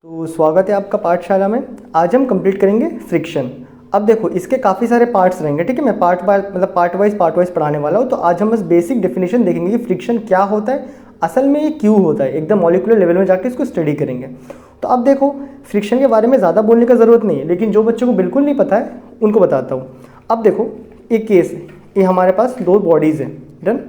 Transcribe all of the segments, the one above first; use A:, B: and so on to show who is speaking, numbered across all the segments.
A: तो स्वागत है आपका पाठशाला में। आज हम कंप्लीट करेंगे फ्रिक्शन। अब देखो इसके काफ़ी सारे पार्ट्स रहेंगे, ठीक है। मैं पार्ट वाइज पढ़ाने वाला हूँ। तो आज हम बस बेसिक डेफिनेशन देखेंगे कि फ्रिक्शन क्या होता है, असल में ये क्यों होता है, एकदम मॉलिक्यूलर लेवल में जाके इसको स्टडी करेंगे। तो अब देखो फ्रिक्शन के बारे में ज़्यादा बोलने का ज़रूरत नहीं है, लेकिन जो बच्चों को बिल्कुल नहीं पता है उनको बताता हूँ। अब देखो एक केस है, ये हमारे पास दो बॉडीज़ हैं, डन।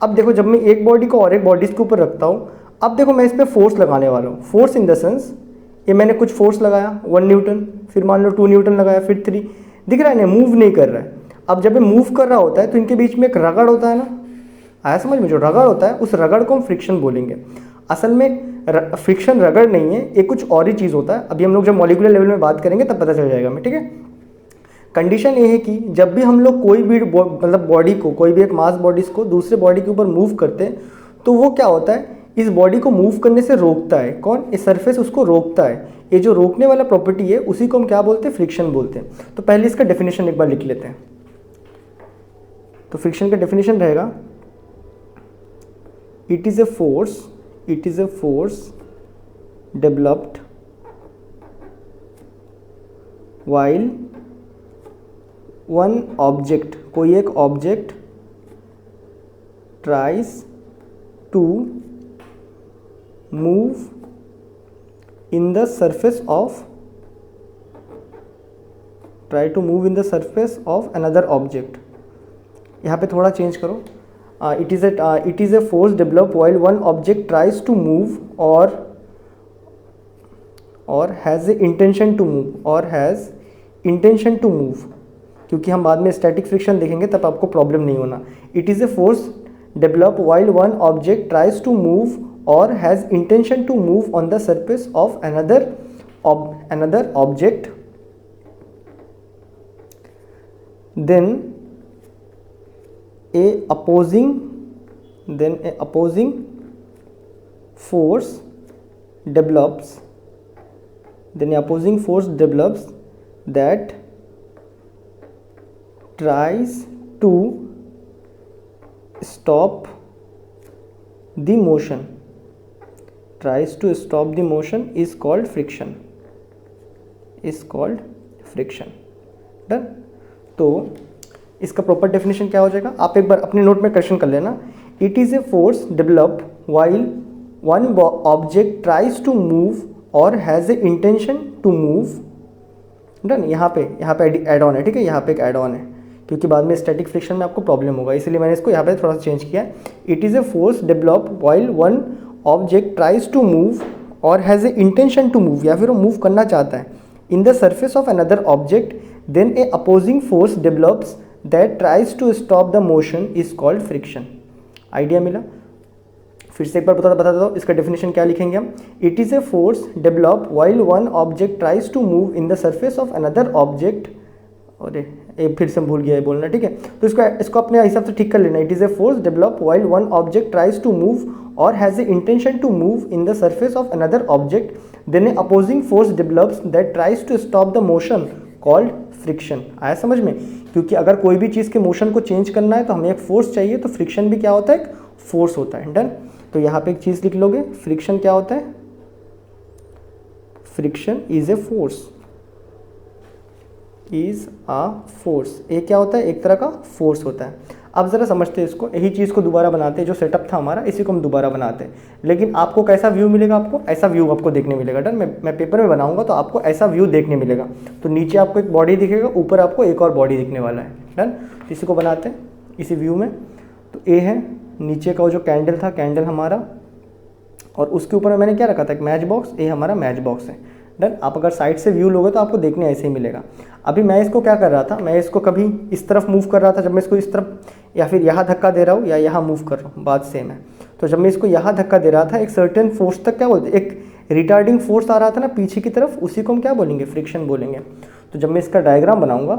A: अब देखो जब मैं एक बॉडी को और एक बॉडीज़ के ऊपर रखता हूँ, अब देखो मैं इस पर फोर्स लगाने वाला हूँ। फोर्स इन द सेंस ये मैंने कुछ फोर्स लगाया 1 न्यूटन, फिर मान लो 2 न्यूटन लगाया, फिर 3। दिख रहा है ना, मूव नहीं कर रहा है। अब जब ये मूव कर रहा होता है तो इनके बीच में एक रगड़ होता है ना, आया समझ में। जो रगड़ होता है उस रगड़ को हम फ्रिक्शन बोलेंगे। असल में फ्रिक्शन रगड़ नहीं है, ये कुछ और ही चीज़ होता है। अभी हम लोग जब मॉलिक्यूलर लेवल में बात करेंगे तब पता चल जाएगा हमें, ठीक है। कंडीशन ये है कि जब भी हम लोग कोई भी बॉडी को, कोई भी एक मास बॉडीज़ को दूसरे बॉडी के ऊपर मूव करते हैं तो वो क्या होता है, इस बॉडी को मूव करने से रोकता है। कौन? इस सरफेस उसको रोकता है। ये जो रोकने वाला प्रॉपर्टी है उसी को हम क्या बोलते हैं, फ्रिक्शन बोलते हैं। तो पहले इसका डेफिनेशन एक बार लिख लेते हैं। तो फ्रिक्शन का डेफिनेशन रहेगा, it is a force developed while one object, कोई एक object tries to move in the surface of another object। यहाँ पे थोड़ा चेंज करो। It is a force develop while one object tries to move or has intention to move, क्योंकि हम बाद में स्टैटिक फ्रिक्शन देखेंगे तब आपको प्रॉब्लम नहीं होना। It is a force develop while one object tries to move or has intention to move on the surface of another object, then a opposing force develops that tries to stop the motion is called friction। Done. तो इसका proper definition क्या हो जाएगा, आप एक बार अपने note में correction कर लेना। It is a force develop while one object tries to move और has a intention to move. Done. यहाँ पे एड ऑन है, ठीक है। यहाँ पे एक एड ऑन है क्योंकि बाद में स्टैटिक फ्रिक्शन में आपको प्रॉब्लम होगा, इसलिए मैंने इसको यहाँ पे थोड़ा सा चेंज किया। It is a force develop while one object tries to move और has a intention to move, या फिर वो मूव करना चाहता है, in the surface of another object, then a opposing force develops that tries to stop the motion is called friction. Idea मिला? फिर से एक बार बता दो इसका डेफिनेशन क्या लिखेंगे हम। It is a force develop while one object tries to move in the surface of another object, और एक फिर से भूल गया है बोलना, ठीक है। तो इसको अपने हिसाब से ठीक कर लेना। It is a force develop while one object tries to move और has a intention to move in the surface of another object, then a opposing force develops that tries to stop the motion called friction. आया समझ में? क्योंकि अगर कोई भी चीज़ के motion को चेंज करना है तो हमें एक फोर्स चाहिए, तो फ्रिक्शन भी क्या होता है, एक फोर्स होता है। डन। तो यहाँ पे एक चीज़ लिख लोगे, फ्रिक्शन क्या होता है, फ्रिक्शन इज ए फोर्स, ये क्या होता है, एक तरह का फोर्स होता है। अब ज़रा समझते हैं इसको, यही चीज़ को दोबारा बनाते हैं। जो सेटअप था हमारा इसी को हम दोबारा बनाते हैं, लेकिन आपको कैसा व्यू मिलेगा, आपको ऐसा व्यू आपको देखने मिलेगा। डन। मैं पेपर में बनाऊंगा तो आपको ऐसा व्यू देखने मिलेगा। तो नीचे आपको एक बॉडी दिखेगा, ऊपर आपको एक और बॉडी दिखने वाला है। डन। इसी को बनाते हैं इसी व्यू में। तो ए है, नीचे का वो जो कैंडल था, कैंडल हमारा, और उसके ऊपर मैंने क्या रखा था, एक मैच बॉक्स। ए हमारा मैच बॉक्स है। डन। आप अगर साइड से व्यू लोगे तो आपको देखने ऐसे ही मिलेगा। अभी मैं इसको क्या कर रहा था, मैं इसको कभी इस तरफ मूव कर रहा था, जब मैं इसको इस तरफ या फिर यहाँ धक्का दे रहा हूँ या यहाँ मूव कर रहा हूँ, बात सेम है। तो जब मैं इसको यहाँ धक्का दे रहा था एक सर्टेन फोर्स तक, क्या बोलते हैं, एक रिटार्डिंग फोर्स आ रहा था ना पीछे की तरफ, उसी को हम क्या बोलेंगे, फ्रिक्शन बोलेंगे। तो जब मैं इसका डायग्राम बनाऊँगा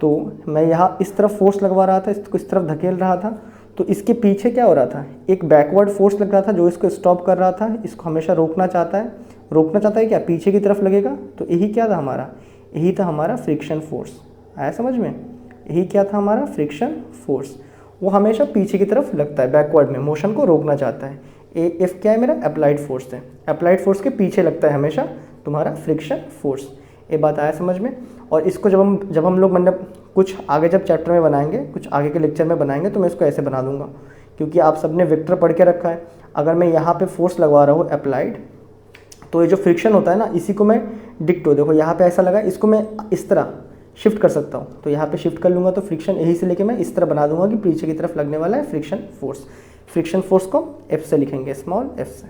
A: तो मैं यहाँ इस तरफ फोर्स लगवा रहा था, इसको इस तरफ धकेल रहा था, तो इसके पीछे क्या हो रहा था, एक बैकवर्ड फोर्स लग रहा था जो इसको स्टॉप कर रहा था, इसको हमेशा रोकना चाहता है क्या, पीछे की तरफ लगेगा। तो यही क्या था हमारा, यही था हमारा फ्रिक्शन फोर्स। आया समझ में? यही क्या था हमारा फ्रिक्शन फोर्स। वो हमेशा पीछे की तरफ लगता है, बैकवर्ड में मोशन को रोकना चाहता है। एफ क्या है मेरा, अप्लाइड फोर्स है। अप्लाइड फोर्स के पीछे लगता है हमेशा तुम्हारा फ्रिक्शन फोर्स। ये बात आया समझ में। और इसको जब हम लोग मतलब कुछ आगे जब चैप्टर में बनाएंगे, कुछ आगे के लेक्चर में बनाएंगे, तो मैं इसको ऐसे बना दूंगा, क्योंकि आप सबने वेक्टर पढ़ के रखा है। अगर मैं यहाँ पे फोर्स लगवा रहा हूँ अप्लाइड, तो ये जो फ्रिक्शन होता है ना, इसी को मैं डिक्टो, देखो यहाँ पे ऐसा लगा, इसको मैं इस तरह शिफ्ट कर सकता हूँ। तो यहाँ पे शिफ्ट कर लूँगा तो फ्रिक्शन यही से लेके मैं इस तरह बना दूंगा कि पीछे की तरफ लगने वाला है फ्रिक्शन फोर्स। फ्रिक्शन फोर्स को एफ से लिखेंगे, स्मॉल एफ से।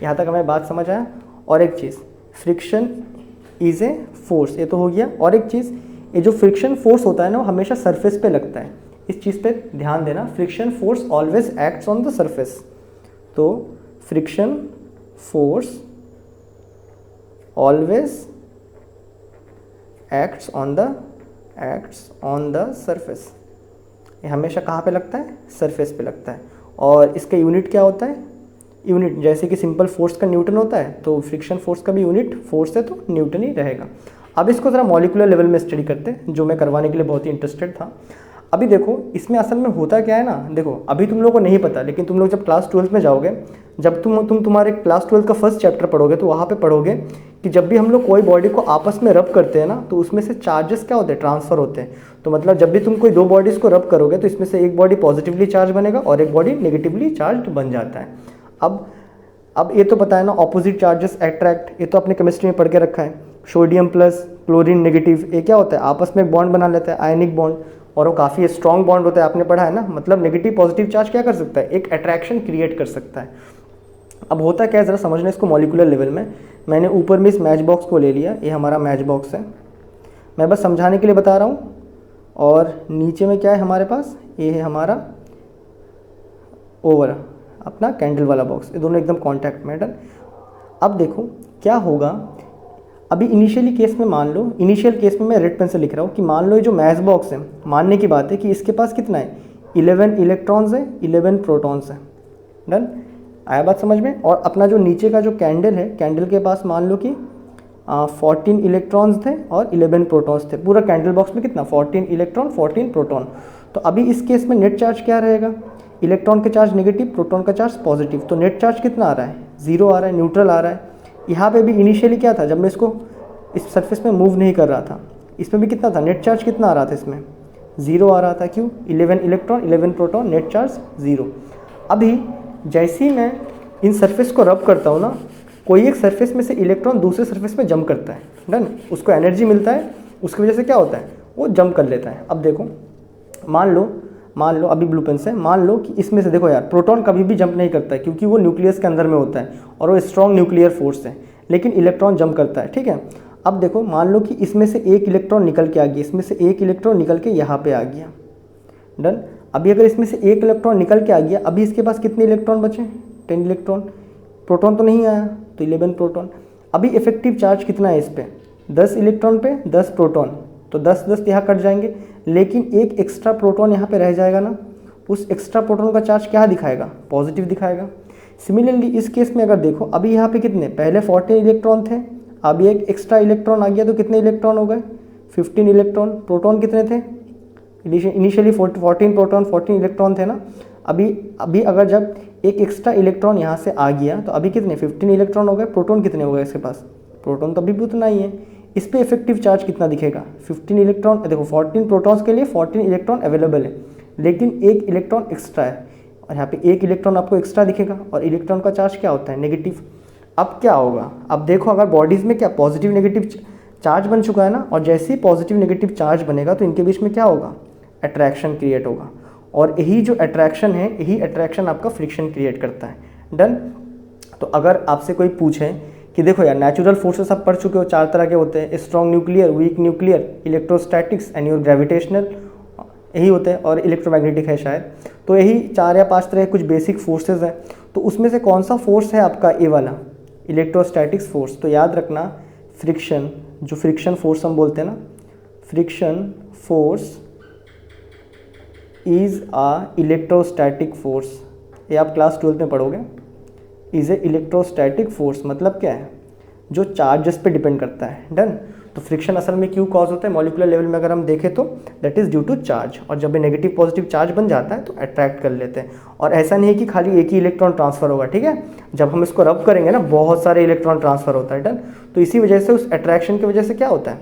A: यहाँ तक हमें बात समझ आया। और एक चीज़, फ्रिक्शन इज ए फोर्स, ये तो हो गया। और एक चीज़, ये जो फ्रिक्शन फोर्स होता है ना, वो हमेशा सरफेस पे लगता है। इस चीज़ पे ध्यान देना, friction force always acts on the surface. तो friction force always acts on the surface. ये हमेशा कहाँ पे लगता है, सरफेस पे लगता है। और इसका यूनिट क्या होता है, यूनिट जैसे कि सिंपल फोर्स का न्यूटन होता है, तो फ्रिक्शन फोर्स का भी यूनिट फोर्स है तो न्यूटन ही रहेगा। अब इसको ज़रा मॉलिकुलर लेवल में स्टडी करते हैं, जो मैं करवाने के लिए बहुत ही इंटरेस्टेड था। अभी देखो इसमें असल में होता क्या है ना, देखो अभी तुम लोगों को नहीं पता, लेकिन तुम लोग जब क्लास 12 में जाओगे, जब तुम्हारे क्लास 12 का फर्स्ट चैप्टर पढ़ोगे, तो वहाँ पे पढ़ोगे कि जब भी हम लोग कोई बॉडी को आपस में रब करते हैं ना, तो उसमें से चार्जेस क्या होते हैं, ट्रांसफ़र होते हैं। तो मतलब जब भी तुम कोई दो बॉडीज़ को रब करोगे, तो इसमें से एक बॉडी पॉजिटिवली चार्ज बनेगा और एक बॉडी नेगेटिवली चार्ज बन जाता है। अब ये तो पता है ना, ऑपोजिट चार्जेस अट्रैक्ट, ये तो अपने केमिस्ट्री में पढ़ के रखा है। सोडियम प्लस क्लोरीन नेगेटिव, ये क्या होता है, आपस में एक बॉन्ड बना लेता है, आयनिक बॉन्ड, और वो काफ़ी स्ट्रॉन्ग बॉन्ड होता है, आपने पढ़ा है ना। मतलब नेगेटिव पॉजिटिव चार्ज क्या कर सकता है, एक अट्रैक्शन क्रिएट कर सकता है। अब होता क्या है, ज़रा समझना इसको मॉलिकुलर लेवल में। मैंने ऊपर में इस मैच बॉक्स को ले लिया, ये हमारा मैच बॉक्स है, मैं बस समझाने के लिए बता रहा हूँ। और नीचे में क्या है हमारे पास, ये है हमारा ओवर अपना कैंडल वाला बॉक्स, ये दोनों एकदम कॉन्टैक्ट में। डन। अब देखो क्या होगा, अभी इनिशियली केस में मान लो, इनिशियल केस में मैं रेड पेन से लिख रहा हूँ कि मान लो ये जो मैच बॉक्स है, मानने की बात है कि इसके पास कितना है, 11 इलेक्ट्रॉन्स है, 11 प्रोटॉन्स है। डन, आया बात समझ में। और अपना जो नीचे का जो कैंडल है, कैंडल के पास मान लो कि 14 इलेक्ट्रॉन्स थे और 11 प्रोटॉन्स थे। पूरा कैंडल बॉक्स में कितना, 14 इलेक्ट्रॉन 14 प्रोटॉन। तो अभी इस केस में नेट चार्ज क्या रहेगा, इलेक्ट्रॉन का चार्ज नेगेटिव, प्रोटॉन का चार्ज पॉजिटिव। तो नेट चार्ज कितना आ रहा है, 0 आ रहा है, न्यूट्रल आ रहा है। यहाँ पे भी इनिशियली क्या था, जब मैं इसको इस सरफेस में मूव नहीं कर रहा था, इसमें भी कितना था, नेट चार्ज कितना आ रहा था, इसमें 0 आ रहा था। क्यों, 11 इलेक्ट्रॉन 11 प्रोटॉन, नेट चार्ज 0। अभी जैसे ही मैं इन सरफेस को रब करता हूँ ना, कोई एक सरफेस में से इलेक्ट्रॉन दूसरे सरफेस में जंप करता है। डन, उसको एनर्जी मिलता है, उसकी वजह से क्या होता है, वो जंप कर लेता है। अब देखो मान लो अभी ब्लू पेन से मान लो कि इसमें से देखो यार, प्रोटॉन कभी भी जंप नहीं करता है, क्योंकि वो न्यूक्लियस के अंदर में होता है और वो स्ट्रॉन्ग न्यूक्लियर फोर्स है, लेकिन इलेक्ट्रॉन जंप करता है। ठीक है, अब देखो मान लो कि इसमें से एक इलेक्ट्रॉन निकल के आ गया, इसमें से एक इलेक्ट्रॉन निकल के यहाँ पे आ गया। डन, अभी अगर इसमें से एक इलेक्ट्रॉन निकल के आ गया, अभी इसके पास कितने इलेक्ट्रॉन बचे, 10 इलेक्ट्रॉन। प्रोटॉन तो नहीं आया, तो 11 प्रोटॉन। अभी इफेक्टिव चार्ज कितना है इस पर, 10 इलेक्ट्रॉन पे 10 प्रोटॉन, तो 10 यहाँ कट जाएंगे, लेकिन एक एक्स्ट्रा प्रोटॉन यहाँ पे रह जाएगा ना, उस एक्स्ट्रा प्रोटॉन का चार्ज क्या दिखाएगा, पॉजिटिव दिखाएगा। सिमिलरली इस केस में अगर देखो, अभी यहाँ पे कितने, पहले 14 इलेक्ट्रॉन थे, अभी एक एक्स्ट्रा इलेक्ट्रॉन आ गया, तो कितने इलेक्ट्रॉन हो गए, 15 इलेक्ट्रॉन। प्रोटॉन कितने थे, इनिशियली 14 प्रोटॉन 14 इलेक्ट्रॉन थे ना। अभी अगर जब एक एक्स्ट्रा इलेक्ट्रॉन यहाँ से आ गया, तो अभी कितने, 15 इलेक्ट्रॉन हो गए। प्रोटॉन कितने हो गए इसके पास, प्रोटॉन तो अभी भी उतना ही है। इस पर इफेक्टिव चार्ज कितना दिखेगा, 15 इलेक्ट्रॉन। देखो 14 प्रोटॉन्स के लिए 14 इलेक्ट्रॉन अवेलेबल है, लेकिन एक इलेक्ट्रॉन एक्स्ट्रा है, और यहाँ पे एक इलेक्ट्रॉन आपको एक्स्ट्रा दिखेगा, और इलेक्ट्रॉन का चार्ज क्या होता है, नेगेटिव। अब क्या होगा, अब देखो अगर बॉडीज़ में क्या पॉजिटिव नेगेटिव चार्ज बन चुका है ना, और जैसे ही पॉजिटिव नेगेटिव चार्ज बनेगा, तो इनके बीच में क्या होगा, अट्रैक्शन क्रिएट होगा, और यही जो अट्रैक्शन है, यही अट्रैक्शन आपका फ्रिक्शन क्रिएट करता है। डन। तो अगर आपसे कोई पूछे कि देखो यार, नेचुरल फोर्सेस आप पढ़ चुके हो, 4 तरह के होते हैं, strong nuclear, weak nuclear, electrostatics and your gravitational, यही होते हैं, और इलेक्ट्रोमैग्नेटिक है शायद। तो यही 4 या 5 तरह के कुछ बेसिक फोर्सेज हैं। तो उसमें से कौन सा फोर्स है आपका, ए वाला इलेक्ट्रोस्टैटिक्स फोर्स। तो याद रखना, फ्रिक्शन, जो फ्रिक्शन फोर्स हम बोलते हैं ना, friction force is a electrostatic force. ये आप क्लास 12 में पढ़ोगे। इज़ ए इलेक्ट्रोस्टैटिक फोर्स मतलब क्या है, जो चार्जेस पे डिपेंड करता है। डन। तो फ्रिक्शन असल में क्यों कॉज होता है मॉलिकुलर लेवल में अगर हम देखें तो that is due to charge, और जब ये नेगेटिव पॉजिटिव चार्ज बन जाता है तो अट्रैक्ट कर लेते हैं। और ऐसा नहीं है कि खाली एक ही इलेक्ट्रॉन ट्रांसफर होगा, ठीक है, जब हम इसको रब करेंगे ना बहुत सारे इलेक्ट्रॉन ट्रांसफर होता है, डन। तो इसी वजह से उस अट्रैक्शन की वजह से क्या होता है,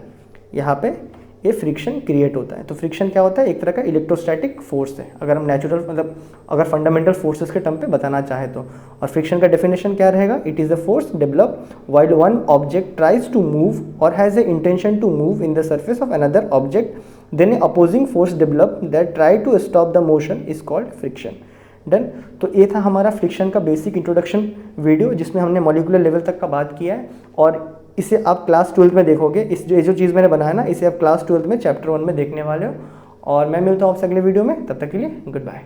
A: यहाँ पे ये फ्रिक्शन क्रिएट होता है। तो फ्रिक्शन क्या होता है, एक तरह का इलेक्ट्रोस्टैटिक फोर्स है, अगर हम नेचुरल मतलब अगर फंडामेंटल फोर्सेस के टर्म पे बताना चाहें तो। और फ्रिक्शन का डेफिनेशन क्या रहेगा, it is a force develop while one object tries to move और has a intention to move in the surface of another object, then a opposing force develop that try to stop the motion is called friction, done. तो ये था हमारा friction का basic introduction video, जिसमें हमने molecular level तक का बात किया है। और इसे आप क्लास 12 में देखोगे, इस जो चीज़ मैंने बनाया ना, इसे आप क्लास 12 में चैप्टर 1 में देखने वाले हो। और मैं मिलता हूँ आपसे अगले वीडियो में, तब तक के लिए गुड बाय।